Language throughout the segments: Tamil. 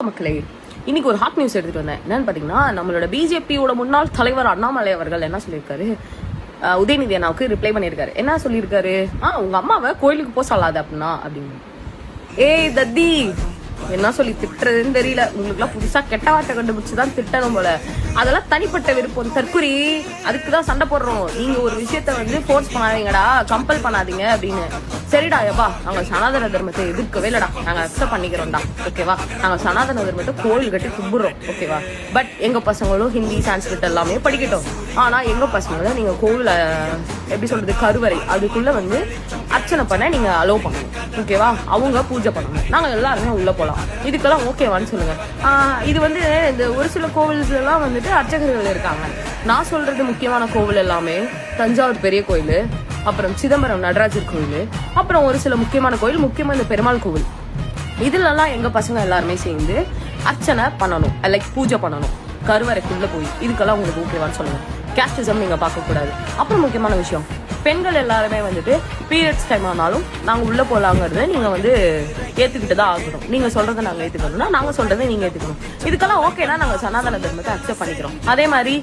மக்களே, இன்னைக்கு ஒரு ஹாட் நியூஸ் எடுத்துட்டு வந்தேன். என்னன்னு பாத்தீங்கன்னா, நம்மளோட பிஜேபியோட முன்னாள் தலைவர் அண்ணாமலை அவர்கள் என்ன சொல்லியிருக்காரு, உதயநிதி அண்ணாவுக்கு ரிப்ளை பண்ணியிருக்காரு. என்ன சொல்லியிருக்காரு, உங்க அம்மாவை கோயிலுக்கு போக சொல்லாத அப்படின்னா அப்படின்னு. ஏய் தத்தி, என்ன சொல்லி திட்டுறதுன்னு தெரியல. உங்களுக்கு எல்லாம் புதுசா கெட்ட வார்த்தை கண்டுபிடிச்சுதான் திட்டணும் போல. அதெல்லாம் தனிப்பட்ட விருப்பம், தற்குறி. அதுக்குதான் சண்டை போடுறோம். நீங்க ஒரு விஷயத்த ஃபோர்ஸ் பண்ணாதீங்கடா, கம்பல் பண்ணாதீங்க அப்படின்னு. சரிடா எப்பா, நாங்க சனாதன தர்மத்தை எதிர்க்கவே இல்லடா, நாங்க அக்செப்ட் பண்ணிக்கிறோம்டா, ஓகேவா. நாங்க சனாதன தர்மத்தை கோயில் கட்டி கும்பிடுறோம், ஓகேவா. பட் எங்க பசங்களும் ஹிந்தி சான்ஸ்கிரிட் எல்லாமே படிக்கட்டும். ஆனா எங்க பசங்களை நீங்க கோவில எப்படி சொல்றது, கருவறை அதுக்குள்ள அர்ச்சனை பண்ண நீங்க அலோவ் பண்ணணும், ஓகேவா. அவங்க பூஜை பண்ணணும், நாங்க எல்லாருமே உள்ள போலாம். இதுக்கெல்லாம் ஓகேவான்னு சொல்லுங்க. இது இந்த ஒரு சில கோவில்கள் எல்லாம் அர்ச்சகர்கள் இருக்காங்க. நான் சொல்றது முக்கியமான கோவில் எல்லாமே தஞ்சாவூர் பெரிய கோயில், அப்புறம் சிதம்பரம் நடராஜர் கோயில், அப்புறம் ஒரு சில முக்கியமான கோயில், முக்கியமா இந்த பெருமாள் கோவில். இதுலலாம் எங்க பசங்க எல்லாருமே சேர்ந்து அர்ச்சனை பண்ணணும், லைக் பூஜை பண்ணணும் கருவறைக்குள்ள போய். இதுக்கெல்லாம் உங்களுக்கு ஓகேவான்னு சொல்லுங்க. கேஸ்டிசம் நீங்க பார்க்க கூடாது. அப்புறம் முக்கியமான விஷயம், பெண்கள் எல்லாருமே பீரியட்ஸ் டைம் ஆனாலும் நாங்க உள்ள போலாங்கிறத நீங்க ஏத்துக்கிட்டு தான் ஆகணும். நீங்க சொல்றதை நாங்க ஏத்துக்கணும்னா நாங்க சொல்றதை நீங்க ஏத்துக்கணும். இதுக்கெல்லாம் ஓகேனா நாங்க சனாதன தர்மத்தை அக்செப்ட் பண்ணிக்கிறோம். அதே மாதிரி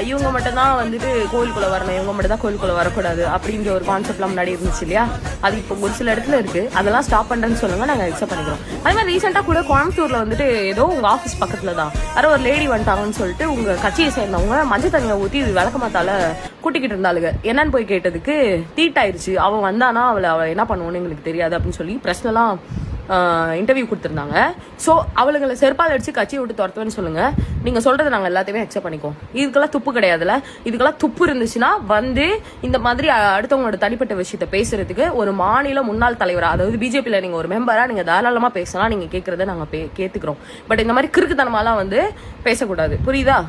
இவங்க மட்டும் தான் கோயிலுக்குள்ள வரணும், இவங்க மட்டும் தான் கோயிலுக்குள்ள வரக்கூடாது அப்படின்ற ஒரு கான்செப்ட்லாம் முன்னாடி இருந்துச்சு இல்லையா. அது இப்போ ஒரு சில இடத்துல இருக்கு. அதெல்லாம் ஸ்டாப் பண்றேன்னு சொல்லுங்க, நாங்க அக்செப்ட் பண்ணிக்கிறோம். அதே மாதிரி ரீசெண்டா கூட கோயம்புத்தூர்ல ஏதோ உங்க ஆஃபீஸ் பக்கத்துல தான் யாரோ ஒரு லேடி வந்துட்டாங்கன்னு சொல்லிட்டு உங்க கட்சியை சேர்ந்தவங்க மஞ்சள் தண்ணியை ஊத்தி விளக்கமாத்தால கூட்டிக்கிட்டு இருந்தாளுங்க. என்னன்னு போய் கேட்டதுக்கு தீட்டாயிருச்சு, அவன் வந்தானா அவளை என்ன பண்ணுவோன்னு எங்களுக்கு தெரியாது அப்படின்னு சொல்லி பிரச்சனைலாம் இன்டர்வியூ கொடுத்துருந்தாங்க. ஸோ அவளுங்களை செருப்பால் அடிச்சு கட்சியை விட்டு துரத்துவேன்னு சொல்லுங்க. நீங்க சொல்றதை நாங்க எல்லாத்தையுமே அக்செப்ட் பண்ணிக்கோம். இதுக்கெல்லாம் துப்பு கிடையாதுல. இதுக்கெல்லாம் துப்பு இருந்துச்சுன்னா இந்த மாதிரி அடுத்தவங்களோட தனிப்பட்ட விஷயத்த பேசுறதுக்கு ஒரு மாநில முன்னாள் தலைவரா, அதாவது பிஜேபியில நீங்க ஒரு மெம்பரா நீங்க தாராளமா பேசலாம். நீங்க கேட்கறத நாங்க கேட்டுக்கிறோம். பட் இந்த மாதிரி கிறுக்குத்தனமாலாம் பேசக்கூடாது, புரியுதா?